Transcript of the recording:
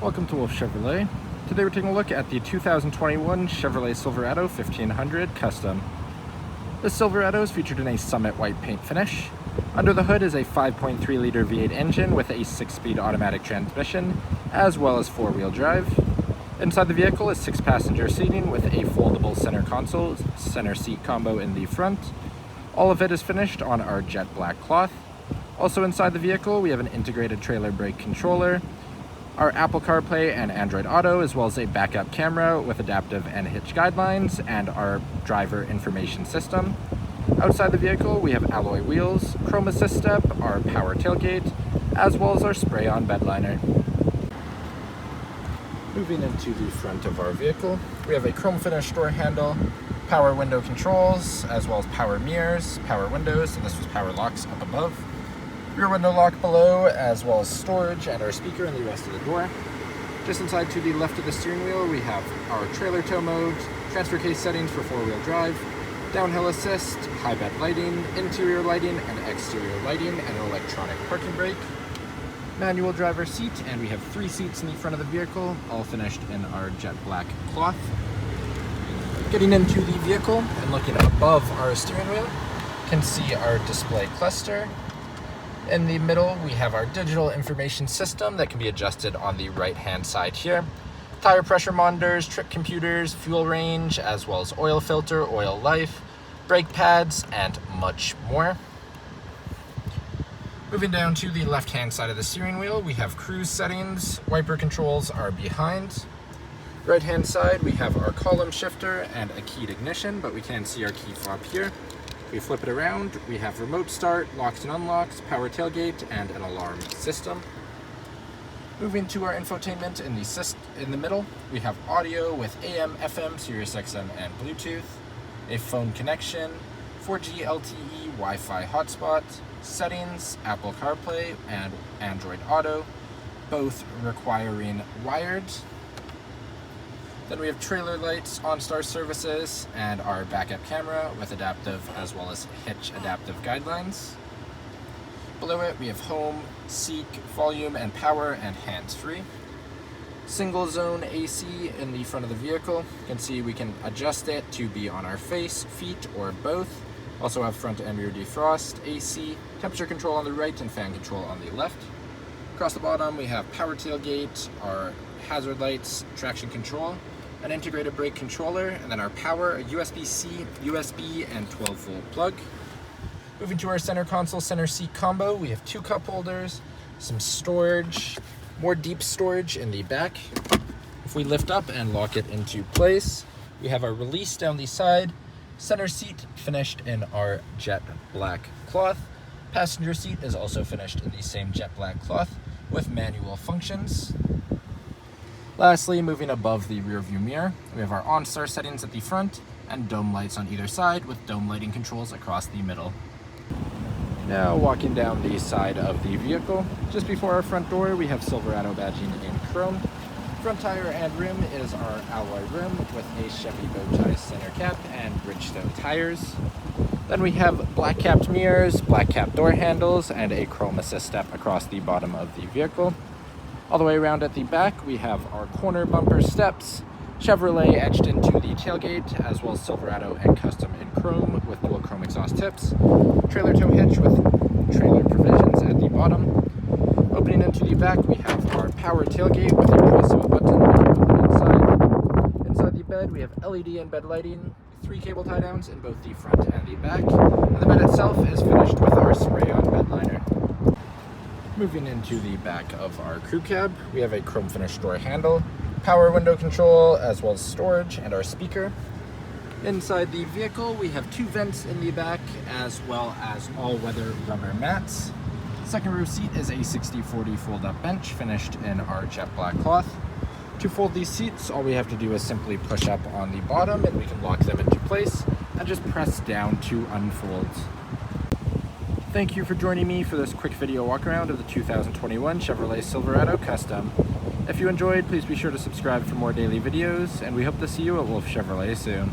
Welcome to Wolfe Chevrolet. Today we're taking a look at the 2021 Chevrolet Silverado 1500 Custom. This Silverado is featured in a Summit white paint finish. Under the hood is a 5.3-liter V8 engine with a 6-speed automatic transmission, as well as 4-wheel drive. Inside the vehicle is 6-passenger seating with a foldable center console, center seat combo in the front. All of it is finished on our jet black cloth. Also inside the vehicle we have an integrated trailer brake controller, our Apple CarPlay and Android Auto, as well as a backup camera with adaptive and hitch guidelines, and our driver information system. Outside the vehicle we have alloy wheels, chrome assist step, our power tailgate, as well as our spray-on bed liner. Moving into the front of our vehicle, we have a chrome finish door handle, power window controls, as well as power mirrors, power windows, and this was power locks up above. Rear window lock below, as well as storage and our speaker in the rest of the door. Just inside to the left of the steering wheel we have our trailer tow mode, transfer case settings for 4-wheel drive, downhill assist, high bed lighting, interior lighting and exterior lighting, and an electronic parking brake. Manual driver seat, and we have 3 seats in the front of the vehicle, all finished in our jet black cloth. Getting into the vehicle and looking above our steering wheel, you can see our display cluster. In the middle, we have our digital information system that can be adjusted on the right-hand side here. Tire pressure monitors, trip computers, fuel range, as well as oil filter, oil life, brake pads, and much more. Moving down to the left-hand side of the steering wheel, we have cruise settings, wiper controls are behind. Right-hand side, we have our column shifter and a keyed ignition, but we can see our key fob here. We flip it around, we have remote start, locks and unlocks, power tailgate, and an alarm system. Moving to our infotainment in the middle, we have audio with AM, FM, Sirius XM, and Bluetooth, a phone connection, 4G LTE Wi-Fi hotspot, settings, Apple CarPlay, and Android Auto, both requiring wired. Then we have trailer lights, OnStar services, and our backup camera with adaptive as well as hitch adaptive guidelines. Below it we have home, seek, volume and power, and hands-free. Single zone AC in the front of the vehicle. You can see we can adjust it to be on our face, feet, or both. Also have front and rear defrost, AC, temperature control on the right, and fan control on the left. Across the bottom we have power tailgate, our hazard lights, traction control, an integrated brake controller, and then our power, a USB-C, USB, and 12-volt plug. Moving to our center console, center seat combo, we have 2 cup holders, some storage, more deep storage in the back. If we lift up and lock it into place, we have our release down the side, center seat finished in our jet black cloth. Passenger seat is also finished in the same jet black cloth with manual functions. Lastly, moving above the rear view mirror, we have our OnStar settings at the front and dome lights on either side with dome lighting controls across the middle. Now walking down the side of the vehicle, just before our front door we have Silverado badging in chrome. Front tire and rim is our alloy rim with a Chevy bow tie center cap and Bridgestone tires. Then we have black capped mirrors, black capped door handles, and a chrome assist step across the bottom of the vehicle. All the way around at the back, we have our corner bumper steps, Chevrolet etched into the tailgate, as well as Silverado and custom in chrome with dual chrome exhaust tips, trailer tow hitch with trailer provisions at the bottom. Opening into the back, we have our power tailgate with a press of a button when you open inside. Inside the bed, we have LED and bed lighting, 3 cable tie downs in both the front and the back, and the bed itself is finished with our spray-on bed liner. Moving into the back of our crew cab, we have a chrome finish door handle, power window control, as well as storage and our speaker. Inside the vehicle, we have 2 vents in the back, as well as all-weather rubber mats. Second row seat is a 60/40 fold-up bench finished in our jet black cloth. To fold these seats, all we have to do is simply push up on the bottom and we can lock them into place and just press down to unfold. Thank you for joining me for this quick video walk around of the 2021 Chevrolet Silverado Custom. If you enjoyed, please be sure to subscribe for more daily videos, and we hope to see you at Wolfe Chevrolet soon.